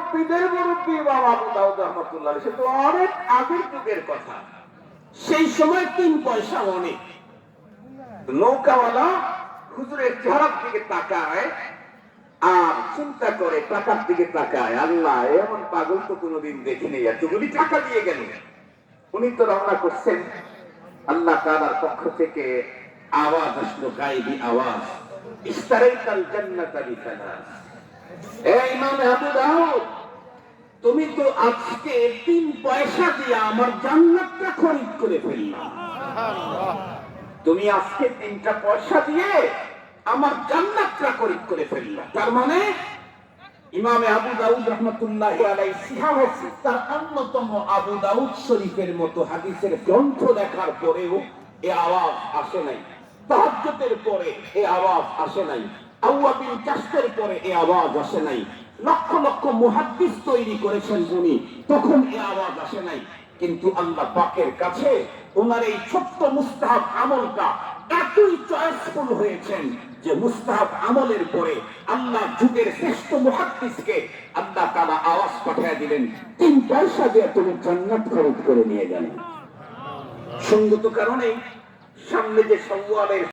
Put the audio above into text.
মুরব্বীদের মুরব্বী ইমাম আবু দাউদ রাহমাতুল্লাহ আলাইহি, সে তো অনেক আগের যুগের কথা। সেই সময় 3 পয়সা অনেক। নৌকাওয়ালা হুজুরের চেহারার দিকে তাকায় আর চিন্তা করে, টাকার দিকে তাকায়, আল্লাহ এমন পাগল তো কোনোদিন দেখিনি, এতগুলি টাকা দিয়ে গেল। উনি তো রওনা করছেন, আল্লাহ তাআলার পক্ষ থেকে আওয়াজ আসলো, গায়বী আওয়াজ, ইশতারাইতাল জান্নাতা বিসালাস। এই ইমাম আবু দাউদ, তুমি তো আজকে 3 পয়সা দিয়ে আমার জান্নাতটা খরিদ করে ফেললা। তুমি আজকে 3টা পয়সা দিয়ে আমার জান্নাতটা খরিদ করে ফেললা। তার মানে ইমাম আবু দাউদ রাহমাতুল্লাহি আলাইহি সিহাহ সিত্তার অন্যতম আবু দাউদ শরীফের মতো হাদিসের গ্রন্থ লেখার পরেও এই আওয়াজ আসে নাই। তাহাজ্জুদের পরে এই আওয়াজ আসে নাই। আওয়াবিন কাশফের পরে এই আওয়াজ আসে নাই। লক্ষ লক্ষ মুহাদ্দিস তৈরি করেছেন উনি, তখন এই আওয়াজ আসে নাই। কিন্তু আল্লাহ পাকের কাছে ওনার এই ছোট্ট মুস্তাহাব আমলটা এতই চয়েসফুল হয়েছেন যে মুস্তাহাব আমলের পরে আল্লাহ যুগের শ্রেষ্ঠ মুহাদ্দিসকে আল্লাহ তাআলা আওয়াজ পাঠিয়ে দিলেন, 3 পয়সা দিয়ে তুমি জান্নাত খরিদ করে নিয়ে গেলেন। সঙ্গত কারণে সামনে যে শাওয়ালের